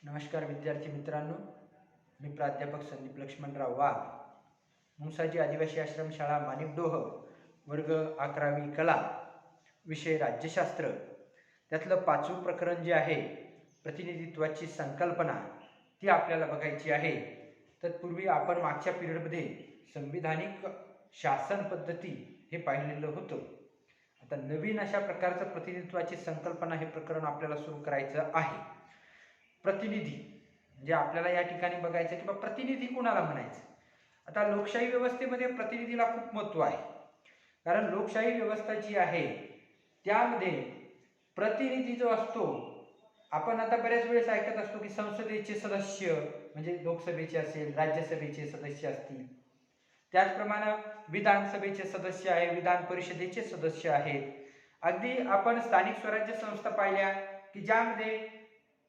नमस्कार विद्यार्थी मित्रांनो, मी प्राध्यापक संदीप लक्ष्मणराव वाघ, मुसाजी आदिवासी आश्रमशाळा माणिकडोह, वर्ग 11वी कला, विषय राज्यशास्त्र. त्यातलं 5वं प्रकरण जे आहे प्रतिनिधित्वाची संकल्पना, ती आपल्याला बघायची आहे. तत्पूर्वी आपण मागच्या पिरियडमध्ये संविधानिक शासन पद्धती हे पाहिलेलं होतं. आता नवीन अशा प्रकारचं प्रतिनिधित्वाची संकल्पना हे प्रकरण आपल्याला सुरू करायचं आहे. प्रतिनिधी म्हणजे आपल्याला या ठिकाणी बघायचं की प्रतिनिधी कोणाला म्हणायचं. आता लोकशाही व्यवस्थेमध्ये प्रतिनिधीला खूप महत्त्व आहे, कारण लोकशाही व्यवस्था जी आहे त्यामध्ये प्रतिनिधी जो असतो, आपण आता बऱ्याच वेळेस ऐकत असतो की संसदेचे सदस्य म्हणजे लोकसभेचे असेल, राज्यसभेचे सदस्य असतील, त्याचप्रमाणे विधानसभेचे सदस्य आहे, विधान परिषदेचे सदस्य आहेत. अगदी आपण स्थानिक स्वराज्य संस्था पाहिल्या की ज्यामध्ये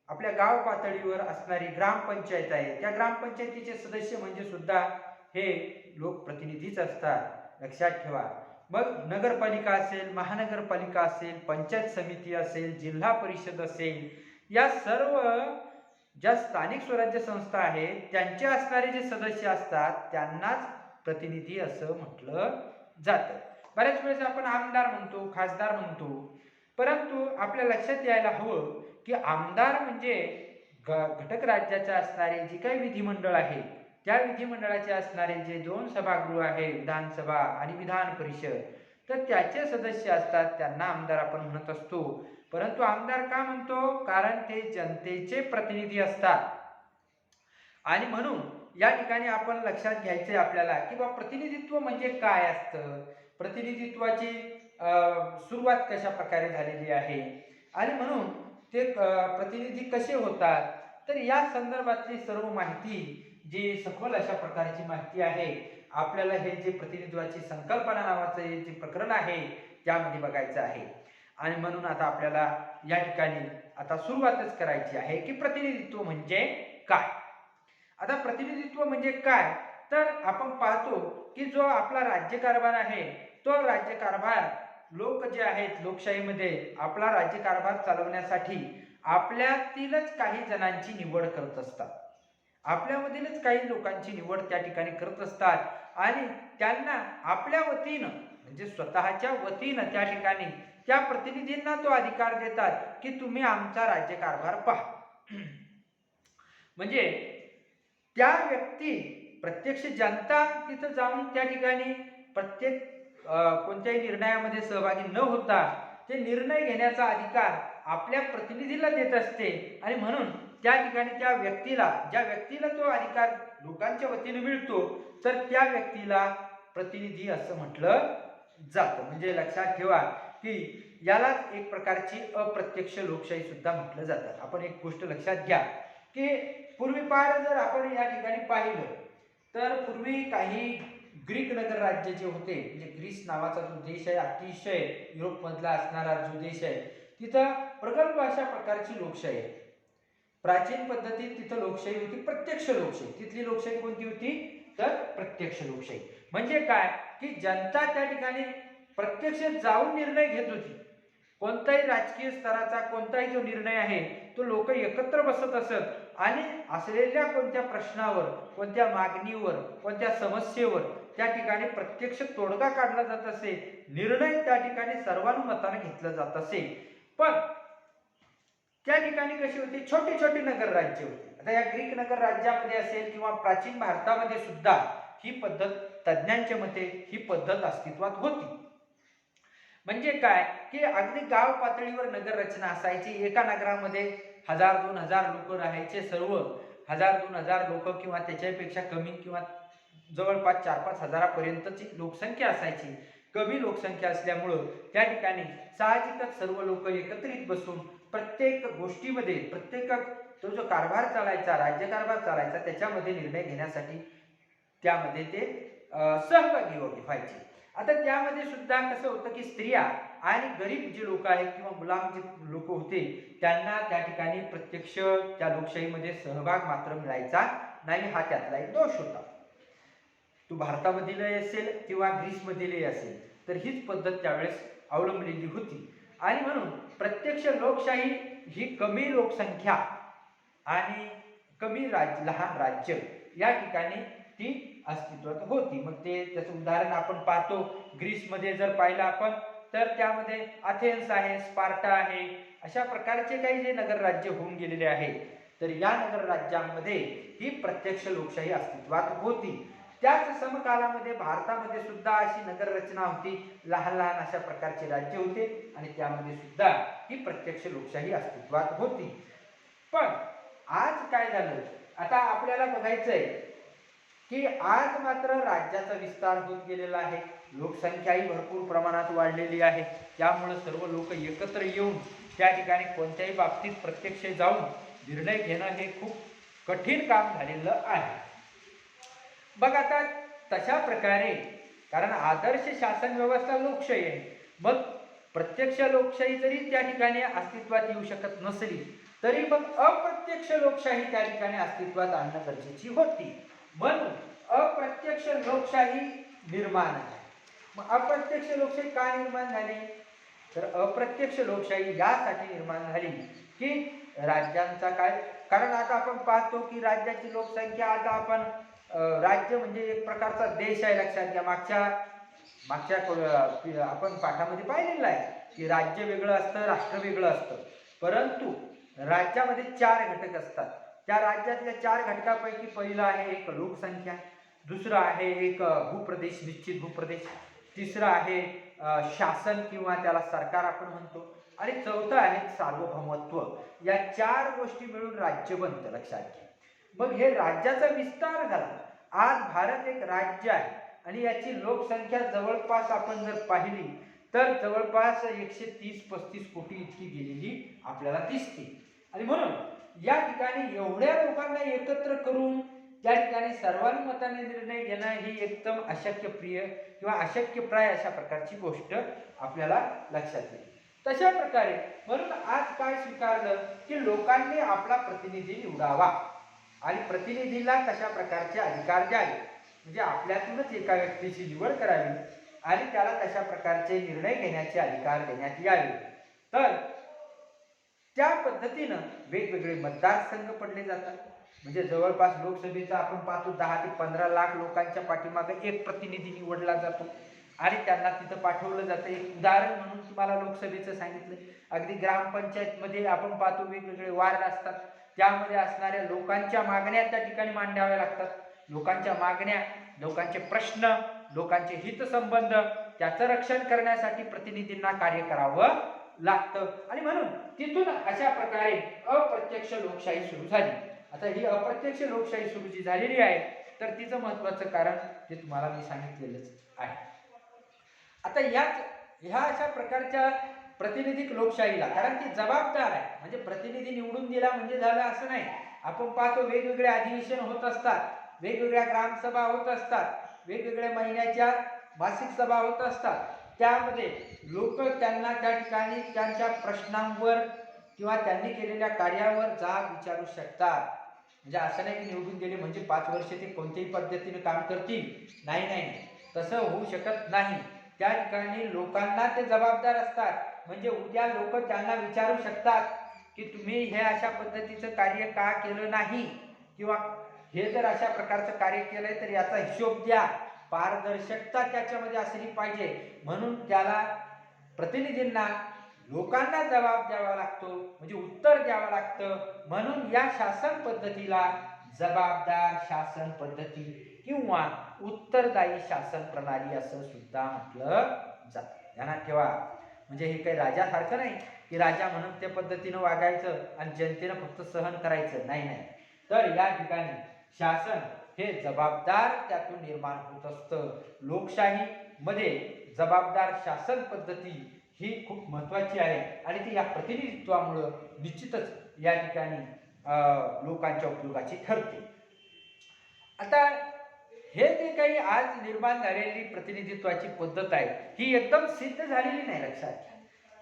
आपल्या गाव पातळीवर असणारी ग्रामपंचायत आहे, त्या ग्रामपंचायतीचे सदस्य म्हणजे सुद्धा हे लोकप्रतिनिधीच असतात, लक्षात ठेवा. मग नगरपालिका असेल, महानगरपालिका असेल, पंचायत समिती असेल, जिल्हा परिषद असेल, या सर्व ज्या स्थानिक स्वराज्य संस्था आहेत त्यांचे असणारे जे सदस्य असतात त्यांनाच प्रतिनिधी असं म्हटलं जातं. बऱ्याच वेळेस आपण आमदार म्हणतो, खासदार म्हणतो, परंतु आपल्या लक्षात यायला हवं की आमदार म्हणजे घटक राज्याचे असणारे जे काही विधिमंडळ आहे, त्या विधिमंडळाचे असणारे जे 2 सभागृह आहे, विधानसभा आणि विधान परिषद, तर त्याचे सदस्य असतात, त्यांना आमदार आपण म्हणत असतो. परंतु आमदार का म्हणतो? कारण ते जनतेचे प्रतिनिधी असतात. आणि म्हणून या ठिकाणी आपण लक्षात घ्यायचंय आपल्याला की प्रतिनिधित्व म्हणजे काय असतं, प्रतिनिधित्वाची सुरुवात कशा प्रकारे झालेली आहे आणि म्हणून ते प्रतिनिधी कसे होतात. तर या संदर्भातली सर्व माहिती, जी सखोल अशा प्रकारची माहिती आहे, आपल्याला हे जे प्रतिनिधित्वाची संकल्पना नावाचं हे जे प्रकरण आहे त्यामध्ये बघायचं आहे. आणि म्हणून आता आपल्याला या ठिकाणी आता सुरुवातच करायची आहे की प्रतिनिधित्व म्हणजे काय. आता प्रतिनिधित्व म्हणजे काय, तर आपण पाहतो की जो आपला राज्यकारभार आहे, तो राज्यकारभार लोक जे आहेत लोकशाहीमध्ये आपला राज्यकारभार चालवण्यासाठी आपल्यातीलच काही जणांची निवड करत असतात, आपल्यामधीलच काही लोकांची निवड त्या ठिकाणी करत असतात आणि त्यांना आपल्या वतीनं म्हणजे स्वतःच्या वतीनं त्या ठिकाणी त्या प्रतिनिधींना तो अधिकार देतात की तुम्ही आमचा राज्यकारभार पहा. म्हणजे त्या व्यक्ती प्रत्यक्ष जनता तिथं जाऊन त्या ठिकाणी प्रत्येक कोणत्याही निर्णयामध्ये सहभागी न होता ते निर्णय घेण्याचा अधिकार आपल्या प्रतिनिधीला देत असते. आणि म्हणून त्या ठिकाणी त्या व्यक्तीला, ज्या व्यक्तीला तो अधिकार लोकांच्या वतीने मिळतो, तर त्या व्यक्तीला प्रतिनिधी असं म्हटलं जातं. म्हणजे लक्षात ठेवा की यालाच एक प्रकारची अप्रत्यक्ष लोकशाही सुद्धा म्हटलं जातं. आपण एक गोष्ट लक्षात घ्या की पूर्वीपार जर आपण या ठिकाणी पाहिलं तर पूर्वी काही ग्रीक नगर राज्य जे होते, म्हणजे ग्रीस नावाचा जो देश आहे, अतिशय युरोपमधला असणारा जो देश आहे, तिथं प्रगल्भ अशा प्रकारची लोकशाही आहे. प्राचीन पद्धतीत तिथं लोकशाही होती, प्रत्यक्ष लोकशाही. तिथली लोकशाही कोणती होती, तर प्रत्यक्ष लोकशाही. म्हणजे काय की जनता त्या ठिकाणी प्रत्यक्ष जाऊन निर्णय घेत होती. कोणताही राजकीय स्तराचा कोणताही जो निर्णय आहे तो लोक एकत्र बसत असत आणि असलेल्या कोणत्या प्रश्नावर, कोणत्या मागणीवर, कोणत्या समस्येवर त्या ठिकाणी प्रत्यक्ष तोडगा काढला जात असे, निर्णय त्या ठिकाणी सर्वानुमताने घेतला जात असे. पण त्या ठिकाणी कशी होती, छोटी छोटी नगर राज्य होती. आता या ग्रीक नगर राज्यामध्ये असेल किंवा प्राचीन भारतामध्ये सुद्धा ही पद्धत, तज्ञांच्या मते ही पद्धत अस्तित्वात होती. म्हणजे काय की अगदी गाव पातळीवर नगर रचना असायची. एका नगरामध्ये 1000-2000 लोक राहायचे. सर्व 1000-2000 लोक किंवा त्याच्यापेक्षा कमी किंवा जवळपास 4-5 हजारापर्यंतची लोकसंख्या असायची. कमी लोकसंख्या असल्यामुळं त्या ठिकाणी साहजिकच सर्व लोक एकत्रित बसून प्रत्येक गोष्टीमध्ये, प्रत्येक तो जो कारभार चालायचा, राज्यकारभार चालायचा, त्याच्यामध्ये निर्णय घेण्यासाठी त्यामध्ये ते सहभागी व्हायचे. आता त्यामध्ये सुद्धा कसं होतं की स्त्रिया आणि गरीब जे लोक आहेत किंवा गुलाम जे लोक होते त्यांना त्या ठिकाणी प्रत्यक्ष त्या लोकशाहीमध्ये सहभाग मात्र मिळायचा नाही. हा त्यातला एक दोष होता. तो भारतामधीलही असेल किंवा ग्रीसमधीलही असेल, तर हीच पद्धत त्यावेळेस अवलंबलेली होती. आणि म्हणून प्रत्यक्ष लोकशाही ही कमी लोकसंख्या आणि कमी लहान राज्य या ठिकाणी ती अस्तित्वात होती. मग ते त्याचं उदाहरण आपण पाहतो ग्रीसमध्ये जर पाहिलं आपण तर त्यामध्ये अथेन्स आहे, स्पार्टा आहे, अशा प्रकारचे काही जे नगर राज्य होऊन गेलेले आहेत. तर या नगर राज्यांमध्ये ही प्रत्यक्ष लोकशाही अस्तित्वात होती. त्याच समकालामध्ये भारतामध्ये सुद्धा अशी नगर रचना होती, लहान लहान अशा प्रकारचे राज्य होते आणि त्यामध्ये सुद्धा ही प्रत्यक्ष लोकशाही अस्तित्वात होती. पण आज काय झालं, आता आपल्याला बघायचंय की आज मात्र राज्याचा विस्तार होत गेलेला आहे, लोकसंख्याही भरपूर प्रमाणात वाढलेली आहे. त्यामुळे सर्व लोक एकत्र येऊन त्या ठिकाणी कोणत्याही बाबतीत प्रत्यक्ष जाऊन निर्णय घेणं हे खूप कठीण काम झालेलं आहे. बघ आता तशा प्रकारे, कारण आदर्श शासन व्यवस्था लोकशाही आहे, मग प्रत्यक्ष लोकशाही जरी त्या ठिकाणी अस्तित्वात येऊ शकत नसली तरी मग अप्रत्यक्ष लोकशाही त्या ठिकाणी अस्तित्वात आणणं गरजेची होती. म्हणून अप्रत्यक्ष लोकशाही निर्माण झाली. मग अप्रत्यक्ष लोकशाही का निर्माण झाली, तर अप्रत्यक्ष लोकशाही यासाठी निर्माण झाली की राज्यांचा काय, कारण आता आपण पाहतो की राज्याची लोकसंख्या, आता आपण राज्य म्हणजे एक प्रकारचा देश आहे, लक्षात घ्या. मागच्या आपण पाठामध्ये पाहिलेलं आहे की राज्य वेगळं असतं, राष्ट्र वेगळं असतं. परंतु राज्यामध्ये 4 घटक असतात. त्या राज्यातल्या 4 घटकापैकी पहिलं आहे एक लोकसंख्या, दुसरं आहे एक भूप्रदेश, निश्चित भूप्रदेश, तिसरं आहे शासन किंवा त्याला सरकार आपण म्हणतो, आणि चौथं आहे सार्वभौमत्व. या 4 गोष्टी मिळून राज्य बनतं, लक्षात घ्या. मग हे राज्याचा विस्तार झाला. आज भारत एक राज्य आहे आणि याची लोकसंख्या जवळपास आपण जर पाहिली तर जवळपास 130-35 कोटी इतकी गेलेली आपल्याला दिसते. आणि म्हणून या ठिकाणी एवढ्या लोकांना एकत्र करून त्या ठिकाणी सर्वानुमताने निर्णय घेणं ही एकदम अशक्यप्रिय किंवा अशक्यप्राय अशा प्रकारची गोष्ट आपल्याला लक्षात येईल. तशा प्रकारे म्हणून आज काय स्वीकारलं की लोकांनी आपला प्रतिनिधी निवडावा आणि प्रतिनिधीला तशा प्रकारचे अधिकार द्यावे, म्हणजे आपल्यातूनच एका व्यक्तीची निवड करावी आणि त्याला तशा प्रकारचे निर्णय घेण्याचे अधिकार देण्यात यावे. तर त्या पद्धतीनं वेगवेगळे मतदारसंघ पडले जातात. म्हणजे जवळपास लोकसभेचा आपण पाहतो 10 ते 15 लाख लोकांच्या पाठीमागे एक प्रतिनिधी निवडला जातो आणि त्यांना तिथं पाठवलं जातं. एक उदाहरण म्हणून तुम्हाला लोकसभेचं सांगितलं. अगदी ग्रामपंचायतमध्ये आपण पाहतो वेगवेगळे वार्ड असतात, त्यामध्ये असणाऱ्या लोकांच्या मागण्या त्या ठिकाणी मांडाव्या लागतात. लोकांच्या मागण्या, लोकांचे प्रश्न, लोकांचे हितसंबंध त्याचं रक्षण करण्यासाठी प्रतिनिधींना कार्य करावं लागतं. आणि म्हणून तिथून अशा प्रकारे अप्रत्यक्ष लोकशाही सुरू झाली. आता ही अप्रत्यक्ष लोकशाही सुरू जी झालेली आहे तर तिचं महत्वाचं कारण ते तुम्हाला मी सांगितलेलंच आहे. आता ह्या अशा प्रकारच्या प्रातिनिधिक लोकशाहीला, कारण ती जबाबदार आहे, म्हणजे प्रतिनिधी निवडून दिला म्हणजे झालं असं नाही. आपण पाहतो वेगवेगळे अधिवेशन होत असतात, वेगवेगळ्या ग्रामसभा होत असतात, वेगवेगळ्या महिन्याच्या मासिक सभा होत असतात. त्यामध्ये लोक त्यांना त्या ठिकाणी त्यांच्या प्रश्नांवर किंवा त्यांनी केलेल्या कार्यावर जाब विचारू शकतात. म्हणजे असं नाही की निवडून दिले म्हणजे 5 वर्ष ते कोणत्याही पद्धतीने काम करतील, नाही, तसं होऊ शकत नाही. त्या ठिकाणी लोकांना ते जबाबदार असतात. म्हणजे उद्या लोक त्यांना विचारू शकतात की तुम्ही हे अशा पद्धतीचं कार्य का केलं नाही, किंवा हे जर अशा प्रकारचं कार्य केलंय तर याचा हिशोब द्या, पारदर्शकता त्याच्यामध्ये असली पाहिजे. म्हणून त्याला प्रतिनिधींना लोकांना जबाब द्यावा लागतो, म्हणजे उत्तर द्यावं लागतं. म्हणून या शासन पद्धतीला जबाबदार शासन पद्धती किंवा उत्तरदायी शासन प्रणाली असं सुद्धा म्हटलं जातं. ध्यानात ठेवा. म्हणजे हे काही राजासारखं नाही की राजा म्हणून त्या पद्धतीनं वागायचं आणि जनतेनं फक्त सहन करायचं, नाही. तर या ठिकाणी शासन हे जबाबदार त्यातून निर्माण होत असतं. लोकशाही मध्ये जबाबदार शासन पद्धती ही खूप महत्वाची आहे आणि ती या प्रतिनिधित्वामुळे निश्चितच या ठिकाणी लोकांच्या उपयोगाची ठरते. आता हे जे काही आज निर्माण झालेली प्रतिनिधित्वाची पद्धत आहे ही एकदम सिद्ध झालेली नाही, लक्षात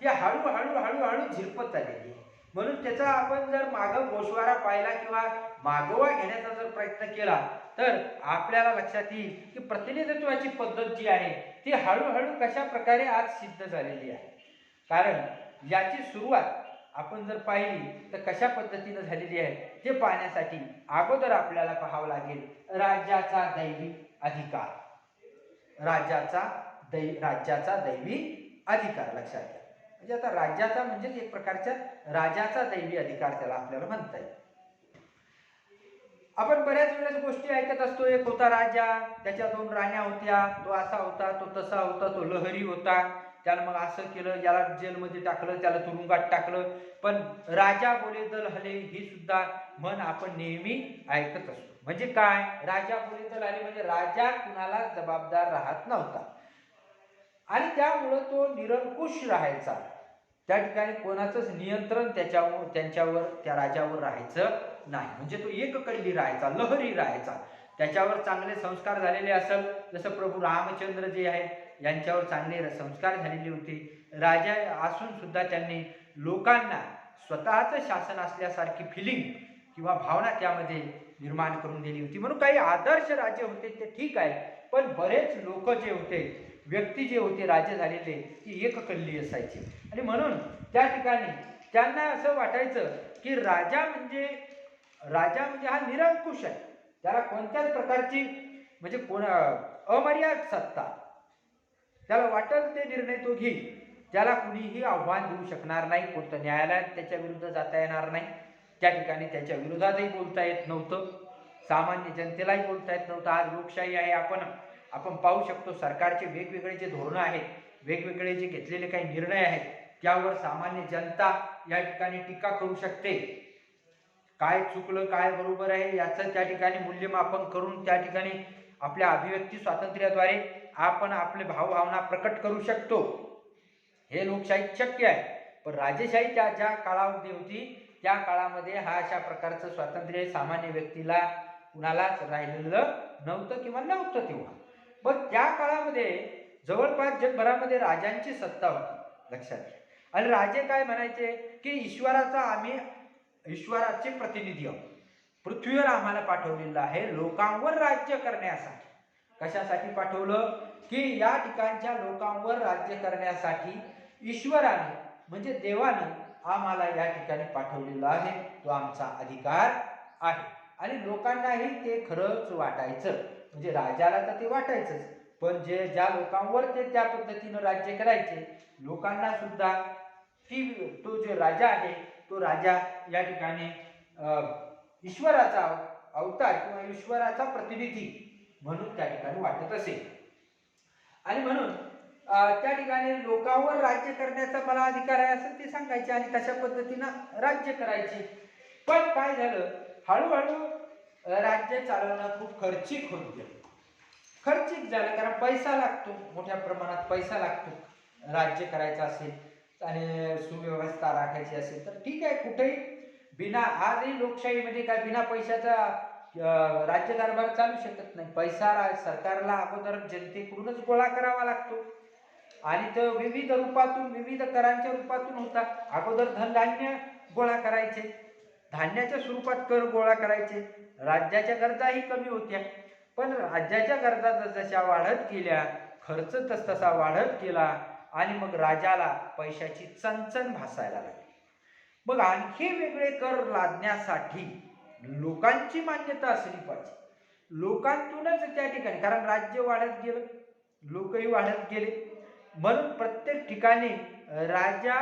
घ्या. ही हळूहळू झिरपत आलेली आहे. म्हणून त्याचा आपण जर मागं गोषवारा पाहिला किंवा मागोवा घेण्याचा जर प्रयत्न केला तर आपल्याला लक्षात येईल की प्रतिनिधित्वाची पद्धत जी आहे ती हळूहळू कशा प्रकारे आज सिद्ध झालेली आहे. कारण याची सुरुवात आपण जर पाहिली तर कशा पद्धतीनं झालेली आहे ते पाहण्यासाठी अगोदर आपल्याला पाहावं लागेल राज्याचा दैवी अधिकार. राज्याचा दैवी अधिकार लक्षात घ्या. म्हणजे आता राज्याचा म्हणजे एक प्रकारच्या राजाचा दैवी अधिकार त्याला आपल्याला म्हणता येईल. आपण बऱ्याच वेळेस गोष्टी ऐकत असतो. एक होता राजा, त्याच्या 2 राण्या होत्या, तो असा होता, तो तसा होता, तो लहरी होता, त्याला मग असं केलं, याला जेलमध्ये टाकलं, त्याला तुरुंगात टाकलं. पण राजा बोले दल हले ही सुद्धा म्हण आपण नेहमी ऐकत असतो. म्हणजे काय, राजा बोले दल हले म्हणजे राजा कुणाला जबाबदार राहत नव्हता आणि त्यामुळं तो निरंकुश राहायचा. त्या ठिकाणी कोणाचंच नियंत्रण त्यांच्यावर त्या राजावर राहायचं नाही. म्हणजे तो एककल्ली राहायचा, लहरी राहायचा. त्याच्यावर चांगले संस्कार झालेले असेल, जसं प्रभू रामचंद्र जे आहेत यांच्यावर चांगले संस्कार झालेले होते. राजा असून सुद्धा त्यांनी लोकांना स्वतःचं शासन असल्यासारखी फिलिंग किंवा भावना त्यामध्ये निर्माण करून दिली होती. म्हणून काही आदर्श राजे होते ते ठीक आहे, पण बरेच लोक जे होते, व्यक्ती जे होते राजे झालेले, ती एककल्ली असायची. आणि म्हणून त्या ठिकाणी त्यांना असं वाटायचं की राजा म्हणजे हा निरंकुश आहे. त्याला कोणत्याच प्रकारची म्हणजे अमर्याद सत्ता, त्याला वाटेल ते निर्णय तो घेईल. त्याला कुणीही आव्हान देऊ शकणार नाही. कोणतं न्यायालयात त्याच्या विरुद्ध जाता येणार नाही. त्या ठिकाणी त्याच्या विरोधातही बोलता येत नव्हतं. सामान्य जनतेलाही बोलता येत नव्हतं. आज लोकशाही आहे. आपण पाहू शकतो सरकारचे वेगवेगळे जे धोरणं आहेत, वेगवेगळे जे घेतलेले काही निर्णय आहेत, त्यावर सामान्य जनता या ठिकाणी टीका करू शकते. काय चुकलं, काय बरोबर आहे याचं त्या ठिकाणी मूल्यमापन करून त्या ठिकाणी आपल्या अभिव्यक्ती स्वातंत्र्याद्वारे आपण आपले भावभावना प्रकट करू शकतो. हे लोकशाहीत शक्य आहे. पण राजेशाही ज्या काळामध्ये होती त्या काळामध्ये हा अशा प्रकारचं स्वातंत्र्य सामान्य व्यक्तीला कुणालाच राहिलेलं नव्हतं किंवा नव्हतं तेव्हा. पण त्या काळामध्ये जवळपास जगभरामध्ये राजांची सत्ता होती लक्षात घ्या. आणि राजे काय म्हणायचे की ईश्वराचे प्रतिनिधी आहोत. पृथ्वीवर आम्हाला पाठवलेलं आहे लोकांवर राज्य करण्यासाठी. कशासाठी पाठवलं की या ठिकाणच्या लोकांवर राज्य करण्यासाठी ईश्वराने म्हणजे देवाने आम्हाला या ठिकाणी पाठवलेलं आहे. तो आमचा अधिकार आहे. आणि लोकांनाही ते खरंच वाटायचं. म्हणजे राजाला तर ते वाटायचंच, पण ज्या लोकांवर ते त्या पद्धतीनं राज्य करायचे, लोकांना सुद्धा तो जो राजा आहे तो राजा या ठिकाणी ईश्वराचा अवतार किंवा ईश्वराचा प्रतिनिधी म्हणून त्या ठिकाणी वाटत असे. आणि म्हणून त्या ठिकाणी लोकांवर राज्य करण्याचा मला अधिकार आहे असं ते सांगायचे आणि तशा पद्धतीनं राज्य करायचे. पण काय झालं, हळूहळू राज्य चालवणं खूप खर्चिक होत गेलं. खर्चिक झालं कारण पैसा लागतो, मोठ्या प्रमाणात पैसा लागतो राज्य करायचं असेल आणि सुव्यवस्था राखायची असेल तर ठीक आहे. कुठेही आजही लोकशाहीमध्ये काय बिना पैशाचा राज्यकारभार चालू शकत नाही. पैसा सरकारला अगोदर जनतेकडूनच गोळा करावा लागतो आणि तो विविध रूपातून, विविध करांच्या रूपातून होता. अगोदर धनधान्य गोळा करायचे, धान्याच्या स्वरूपात कर गोळा करायचे. राज्याच्या गरजाही कमी होत्या, पण राज्याच्या गरजा जशा वाढत गेल्या, खर्च तसा वाढत गेला आणि मग राजाला पैशाची चणचण भासायला लागली. मग आणखी वेगळे कर लादण्यासाठी लोकांची मान्यता असली पाहिजे. लोकांतूनच त्या ठिकाणी, कारण राज्य वाढत गेलं, लोकही वाढत गेले, म्हणून प्रत्येक ठिकाणी राजा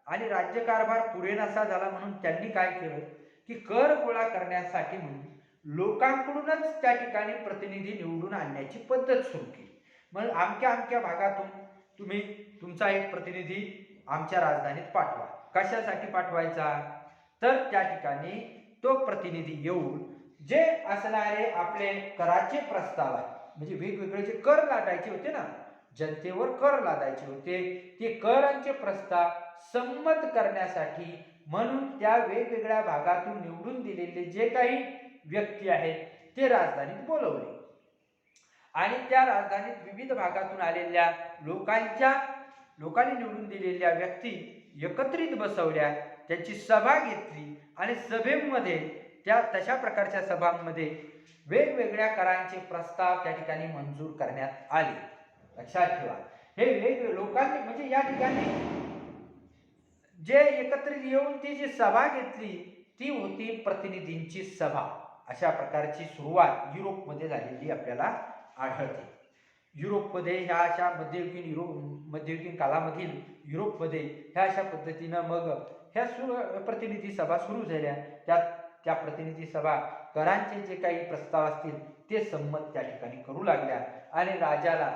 आणि राज्यकारभार पुरेनासा झाला. म्हणून त्यांनी काय केलं की कर गोळा करण्यासाठी म्हणून लोकांकडूनच त्या ठिकाणी प्रतिनिधी निवडून आणण्याची पद्धत सुरू केली. मग अमक्या भागातून तुम्ही तुमचा एक प्रतिनिधी आमच्या राजधानीत पाठवा. कशासाठी पाठवायचा, तर त्या ठिकाणी तो प्रतिनिधी येऊन जे असणारे आपले कराचे प्रस्ताव आहे, म्हणजे वेगवेगळे जे कर लादायचे होते ना, जनतेवर कर लादायचे होते, ते करांचे प्रस्ताव संमत करण्यासाठी म्हणून त्या वेगवेगळ्या भागातून निवडून दिलेले जे काही व्यक्ती आहेत ते राजधानीत बोलवले आणि त्या राजधानीत विविध भागातून आलेल्या लोकांनी निवडून दिलेल्या व्यक्ती एकत्रित बसवल्या, त्यांची सभा घेतली आणि सभेमध्ये त्या तशा प्रकारच्या सभांमध्ये वेगवेगळ्या करांचे प्रस्ताव त्या ठिकाणी मंजूर करण्यात आले. लक्षात ठेवा, हे वेगवेगळे लोकांनी म्हणजे या ठिकाणी जे एकत्रित येऊन ती जी सभा घेतली ती होती प्रतिनिधींची सभा. अशा प्रकारची सुरुवात युरोपमध्ये झालेली आपल्याला आढळते. युरोपमध्ये ह्या अशा मध्ययुगीन कालामधील युरोपमध्ये ह्या अशा पद्धतीनं मग ह्या प्रतिनिधी सभा सुरू झाल्या. त्या प्रतिनिधी सभा करांचे जे काही प्रस्ताव असतील ते संमत त्या ठिकाणी करू लागल्या आणि राजाला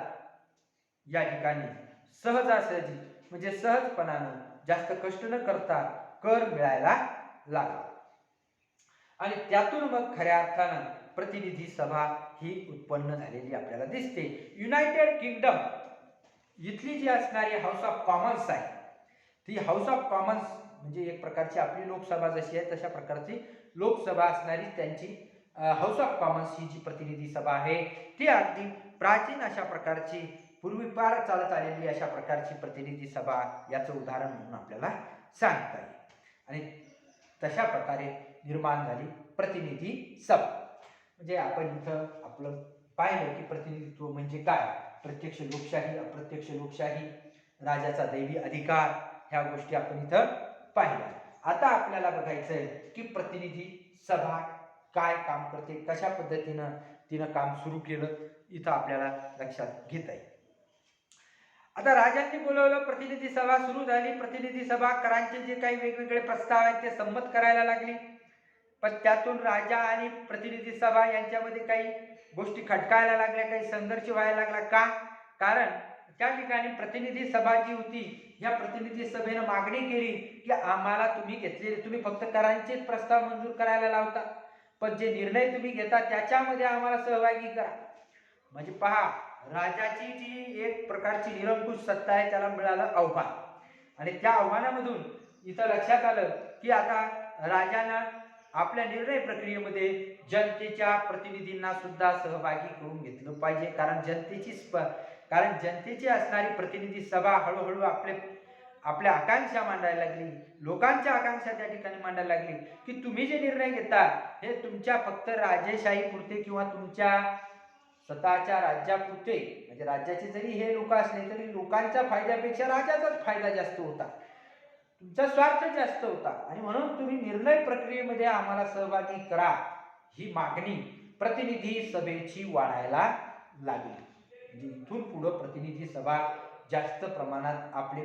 या ठिकाणी सहजासहजी म्हणजे सहजपणानं जास्त कष्ट न करता कर मिळायला लागला. आणि त्यातून मग खऱ्या अर्थानं प्रतिनिधी सभा ही उत्पन्न झालेली आपल्याला दिसते. युनायटेड किंगडम इथली जी असणारी हाऊस ऑफ कॉमन्स आहे ती हाऊस ऑफ कॉमन्स म्हणजे एक प्रकारची आपली लोकसभा जशी आहे तशा प्रकारची लोकसभा असणारी त्यांची हाऊस ऑफ कॉमन्स ही जी प्रतिनिधी सभा आहे ती अगदी प्राचीन अशा प्रकारची पूर्वीपार चालत आलेली अशा प्रकारची प्रतिनिधी सभा याचं उदाहरण म्हणून आपल्याला सांगता येईल. आणि तशा प्रकारे निर्माण झाली प्रतिनिधी सभा. म्हणजे आपण इथं आपलं पाहिलं की प्रतिनिधित्व म्हणजे काय, प्रत्यक्ष लोकशाही, अप्रत्यक्ष लोकशाही, राजाचा दैवी अधिकार, ह्या गोष्टी आपण इथं पाहिल्या. आता आपल्याला बघायचं आहे की प्रतिनिधी सभा काय काम करते, कशा पद्धतीनं तिनं काम सुरू केलं, इथं आपल्याला लक्षात घेता येईल. आता राजांनी बोलवलं, प्रतिनिधी सभा सुरू झाली. प्रतिनिधी सभा करांचे जे काही वेगवेगळे प्रस्ताव आहेत ते संमत करायला लागली. पण त्यातून राजा आणि प्रतिनिधी सभा यांच्यामध्ये काही गोष्टी खटकायला लागल्या, काही संघर्ष व्हायला लागला. का? कारण त्या ठिकाणी प्रतिनिधी सभा जी होती या प्रतिनिधी सभेनं मागणी केली की आम्हाला तुम्ही फक्त करांचेच प्रस्ताव मंजूर करायला लावता, पण जे निर्णय तुम्ही घेता त्याच्यामध्ये आम्हाला सहभागी करा. म्हणजे पहा, राजाची जी एक प्रकारची निरंकुश सत्ता आहे त्याला मिळालं आव्हान. आणि त्या आव्हानामधून इथं लक्षात आलं की आता राजानं आपल्या निर्णय प्रक्रियेमध्ये जनतेच्या प्रतिनिधींना सुद्धा सहभागी करून घेतलं पाहिजे. कारण जनतेची असणारी प्रतिनिधी सभा हळूहळू आपल्या आकांक्षा मांडायला लागली, लोकांच्या आकांक्षा त्या ठिकाणी मांडायला लागली की तुम्ही जे निर्णय घेता हे तुमच्या फक्त राजेशाही पुरते किंवा तुमच्या स्वतःच्या राज्यापुरते, म्हणजे राज्याचे जरी हे लोक असले तरी लोकांच्या फायद्यापेक्षा राजाचाच फायदा जास्त होता, तुमचा स्वार्थ जास्त होता, आणि म्हणून तुम्ही निर्णय प्रक्रियेमध्ये आम्हाला सहभागी करा, ही मागणी प्रतिनिधी सभेची वाढायला लागली. म्हणजे इथून पुढं प्रतिनिधी सभा जास्त प्रमाणात आपले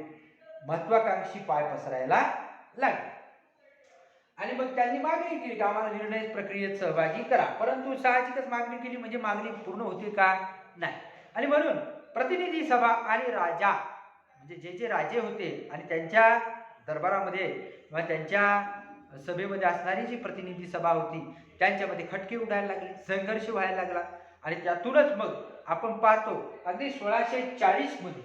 महत्वाकांक्षी पाय पसरायला लागले. आणि मग त्यांनी मागणी केली की आम्हाला निर्णय प्रक्रियेत सहभागी करा. परंतु साहजिकच मागणी केली म्हणजे मागणी पूर्ण होते का? नाही. आणि म्हणून प्रतिनिधी सभा आणि राजा म्हणजे जे राजे होते आणि त्यांच्या दरबारामध्ये किंवा त्यांच्या सभेमध्ये असणारी जी प्रतिनिधी सभा होती त्यांच्यामध्ये खटके उडायला लागले, संघर्ष व्हायला लागला. आणि त्यातूनच मग आपण पाहतो अगदी 1640 मध्ये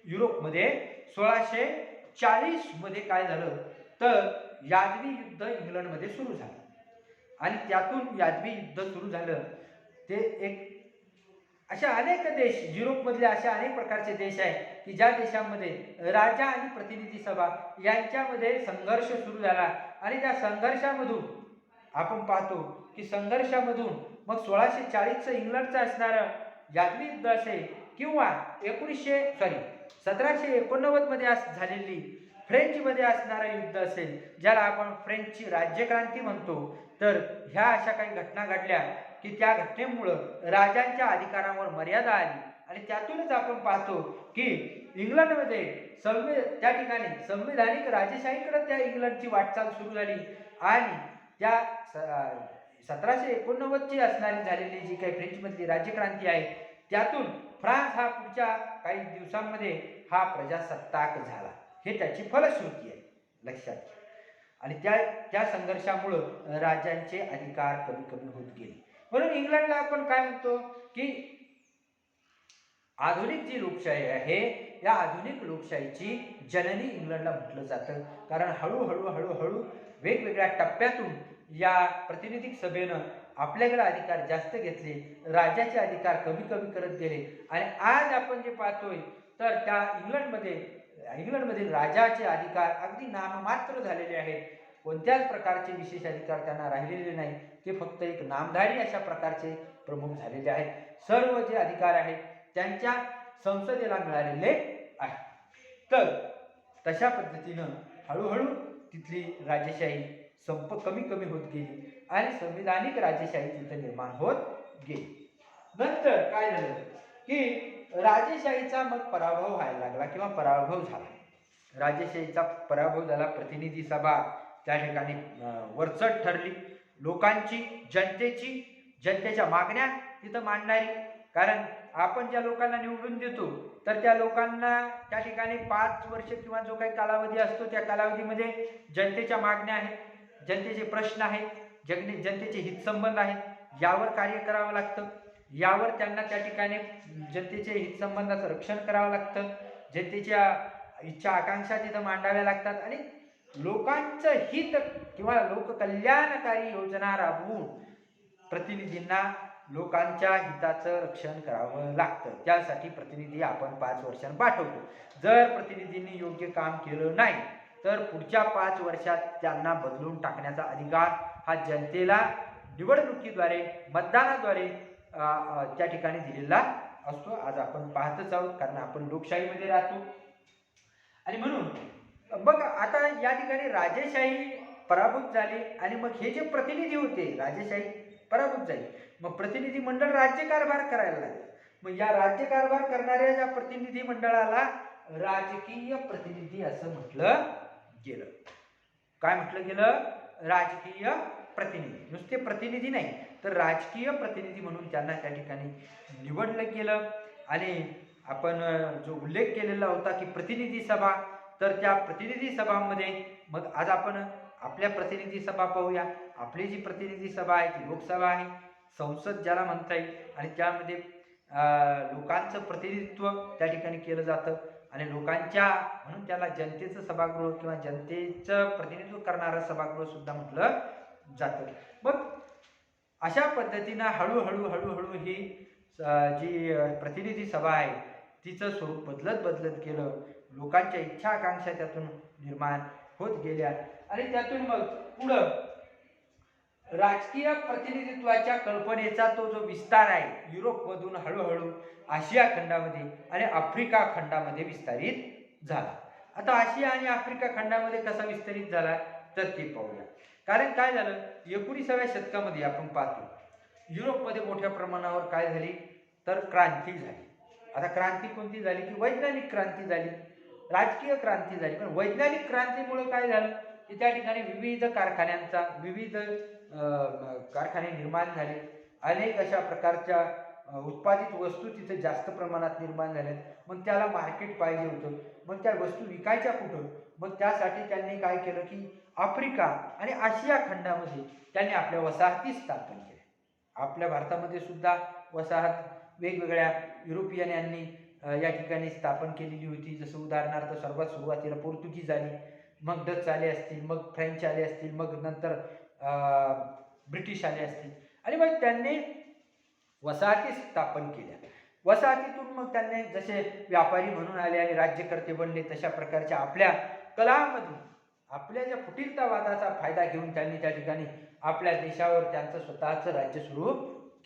युरोपमध्ये 1640 मध्ये काय झालं तर यादवी युद्ध इंग्लंडमध्ये सुरू झालं. आणि त्यातून यादवी युद्ध सुरू झालं ते एक अशा अनेक देश, युरोपमधले अशा अनेक प्रकारचे देश आहेत की ज्या देशांमध्ये राजा आणि प्रतिनिधी सभा यांच्यामध्ये संघर्ष सुरू झाला. आणि त्या संघर्षामधून आपण पाहतो की संघर्षामधून मग 1640चं इंग्लंडचं असणारं यादवी युद्ध असेल किंवा 1789 मध्ये झालेली फ्रेंचमध्ये असणारं युद्ध असेल, ज्याला आपण फ्रेंचची राज्यक्रांती म्हणतो, तर ह्या अशा काही घटना घडल्या की त्या घटनेमुळं राजांच्या अधिकारांवर मर्यादा आली. आणि त्यातूनच आपण पाहतो की इंग्लंडमध्ये त्या ठिकाणी संविधानिक राजेशाहीकडे त्या इंग्लंडची वाटचाल सुरू झाली. आणि त्या 1789ची असणारी झालेली जी काही फ्रेंचमधली राज्यक्रांती आहे त्यातून फ्रान्स हा पुढच्या काही दिवसांमध्ये हा प्रजासत्ताक झाला, हे त्याची फलश्रुती आहे, लक्षात. आणि त्या संघर्षामुळं राजांचे अधिकार कमी कमी होत गेले. म्हणून इंग्लंडला आपण काय म्हणतो की आधुनिक जी लोकशाही आहे या आधुनिक लोकशाहीची जननी इंग्लंडला म्हटलं जातं. कारण हळूहळू वेगवेगळ्या टप्प्यातून या प्रतिनिधी सभेनं आपल्याकडे अधिकार जास्त घेतले, राजाचे अधिकार कमी कमी करत गेले. आणि आज आपण जे पाहतोय तर त्या इंग्लंडमधील राजाचे अधिकार अगदी नाममात्र झालेले आहेत. कोणत्याच प्रकारचे विशेष अधिकार त्यांना राहिलेले नाही, ते फक्त एक नामधारी अशा प्रकारचे प्रमुख झालेले आहेत. सर्व जे अधिकार आहेत त्यांच्या संसदेला मिळालेले आहे. तर तशा पद्धतीनं हळूहळू तिथली राजेशाही कमी कमी होत गेली आणि संविधानिक राजेशाही तिथे निर्माण होत गेली. नंतर काय झालं की राजेशाहीचा मग पराभव व्हायला लागला किंवा पराभव झाला. राजेशाहीचा पराभव झाला. प्रतिनिधी सभा त्या ठिकाणी वरचढ ठरली. लोकांची, जनतेच्या मागण्या तिथं मांडणारी. कारण आपण ज्या लोकांना निवडून देतो तर त्या लोकांना त्या ठिकाणी 5 वर्ष किंवा जो काही कालावधी असतो त्या कालावधीमध्ये जनतेच्या मागण्या आहेत, जनतेचे प्रश्न आहेत, जनतेचे हितसंबंध आहेत, यावर कार्य करावं लागतं. यावर त्यांना त्या ठिकाणी जनतेचे हितसंबंधाचं रक्षण करावं लागतं. जनतेच्या इच्छा आकांक्षा तिथं मांडाव्या लागतात आणि लोकांचं हित किंवा लोककल्याणकारी योजना राबवून प्रतिनिधींना लोकांच्या हिताचं रक्षण करावं लागतं. त्यासाठी प्रतिनिधी आपण 5 वर्षांनी पाठवतो. जर प्रतिनिधींनी योग्य काम केलं नाही तर पुढच्या 5 वर्षात त्यांना बदलून टाकण्याचा अधिकार हा जनतेला निवडणुकीद्वारे, मतदानाद्वारे त्या ठिकाणी दिलेला असतो. आज आपण पाहतच आहोत कारण आपण लोकशाहीमध्ये राहतो. आणि म्हणून बघ आता या ठिकाणी राजेशाही पराभूत झाली आणि मग हे जे प्रतिनिधी होते, राजेशाही पराभूत झाली, मग प्रतिनिधी मंडळ राज्यकारभार करायला लागले. मग या राज्यकारभार करणाऱ्या या प्रतिनिधी मंडळाला राजकीय प्रतिनिधी असं म्हटलं गेलं. काय म्हटलं गेलं? राजकीय प्रतिनिधी. नुसते प्रतिनिधी नाही तर राजकीय प्रतिनिधी म्हणून त्यांना त्या ठिकाणी निवडलं गेलं. आणि आपण जो उल्लेख केलेला होता की प्रतिनिधी सभा, तर त्या प्रतिनिधी सभांमध्ये मग आज आपण आपल्या प्रतिनिधी सभा पाहूया. आपली जी प्रतिनिधी सभा आहे ती लोकसभा आहे, संसद ज्याला म्हणता येईल. आणि त्यामध्ये लोकांचं प्रतिनिधित्व त्या ठिकाणी केलं जातं आणि लोकांच्या म्हणून त्याला जनतेचं सभागृह किंवा जनतेचं प्रतिनिधित्व करणारं सभागृह सुद्धा म्हटलं जातं. मग अशा पद्धतीनं हळूहळू ही जी प्रतिनिधी सभा आहे तिचं स्वरूप बदलत गेलं. लोकांच्या इच्छा आकांक्षा त्यातून निर्माण होत गेल्या आणि त्यातून मग पुढं राजकीय प्रतिनिधित्वाच्या कल्पनेचा तो जो विस्तार आहे युरोपमधून हळूहळू आशिया खंडामध्ये आणि आफ्रिका खंडामध्ये विस्तारित झाला. आता आशिया आणि आफ्रिका खंडामध्ये कसा विस्तारित झाला तर ते पाहूया. कारण काय झालं, 19व्या शतकामध्ये आपण पाहतो युरोपमध्ये मोठ्या प्रमाणावर काय झाली तर क्रांती झाली. आता क्रांती कोणती झाली की वैज्ञानिक क्रांती झाली, राजकीय क्रांती झाली. पण वैज्ञानिक क्रांतीमुळे काय झालं की त्या ठिकाणी विविध कारखाने निर्माण झाले. अनेक अशा प्रकारच्या उत्पादित वस्तू तिथे जास्त प्रमाणात निर्माण झाल्या. मग त्याला मार्केट पाहिजे होतं. मग त्या वस्तू विकायच्या कुठं? मग त्यासाठी त्यांनी काय केलं की आफ्रिका आणि आशिया खंडामध्ये त्यांनी आपल्या वसाहती स्थापन केल्या. आपल्या भारतामध्ये सुद्धा वसाहत वेगवेगळ्या युरोपियनांनी या ठिकाणी स्थापन केलेली होती. जसं उदाहरणार्थ सर्वात सुरुवातीला पोर्तुगीज आले, मग डच आले असतील, मग फ्रेंच आले असतील, मग नंतर ब्रिटिश आले असतील आणि मग त्यांनी वसाहती स्थापन केल्या. वसाहतीतून मग त्यांनी जसे व्यापारी म्हणून आले आणि राज्यकर्ते बनले तशा प्रकारच्या आपल्या कलामधून आपल्या ज्या फुटीरतावादाचा फायदा घेऊन त्यांनी त्या ठिकाणी आपल्या देशावर त्यांचं स्वतःचं राज्य सुरू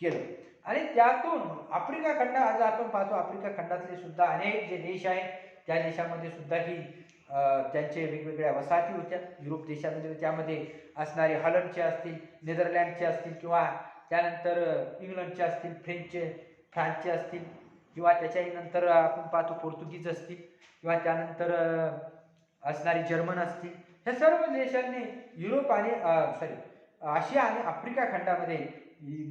केलं. आणि त्यातून आफ्रिका खंड आज आपण पाहतो आफ्रिका खंडातले सुद्धा अनेक जे देश आहेत त्या देशामध्ये सुद्धा ही त्यांचे वेगवेगळ्या वसाहती होत्या. युरोप देशामध्ये त्यामध्ये असणारे हॉलंडचे असतील, नेदरलँडचे असतील किंवा त्यानंतर इंग्लंडचे असतील, फ्रान्सचे असतील किंवा त्याच्याही नंतर आपण पाहतो पोर्तुगीज असतील किंवा त्यानंतर असणारी जर्मन असतील. ह्या सर्व देशांनी युरोप आणि आशिया आणि आफ्रिका खंडामध्ये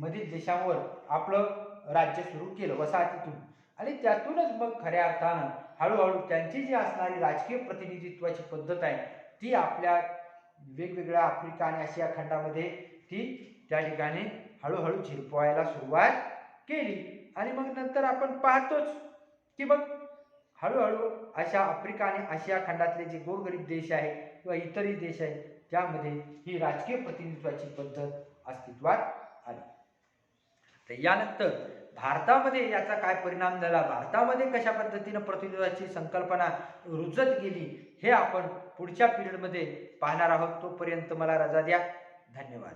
मधील देशांवर आपलं राज्य सुरू केलं वसाहतीतून. आणि त्यातूनच मग खऱ्या अर्थानं हळूहळू त्यांची जी असणारी राजकीय प्रतिनिधित्वाची पद्धत आहे ती आपल्या वेगवेगळ्या आफ्रिका आणि आशिया खंडामध्ये ती त्या ठिकाणी हळूहळू झिरपवायला सुरुवात केली. आणि मग नंतर आपण पाहतोच की मग हळूहळू अशा आफ्रिका आणि आशिया खंडातले जे गोरगरीब देश आहे किंवा इतरही देश आहेत त्यामध्ये ही राजकीय प्रतिनिधित्वाची पद्धत अस्तित्वात आली. तर यानंतर भारतामध्ये याचा काय परिणाम झाला, भारतामध्ये कशा पद्धतीनं प्रतिनिधित्वाची संकल्पना रुजत गेली हे आपण पुढच्या पिरियडमध्ये पाहणार आहोत. तोपर्यंत मला रजा द्या. धन्यवाद.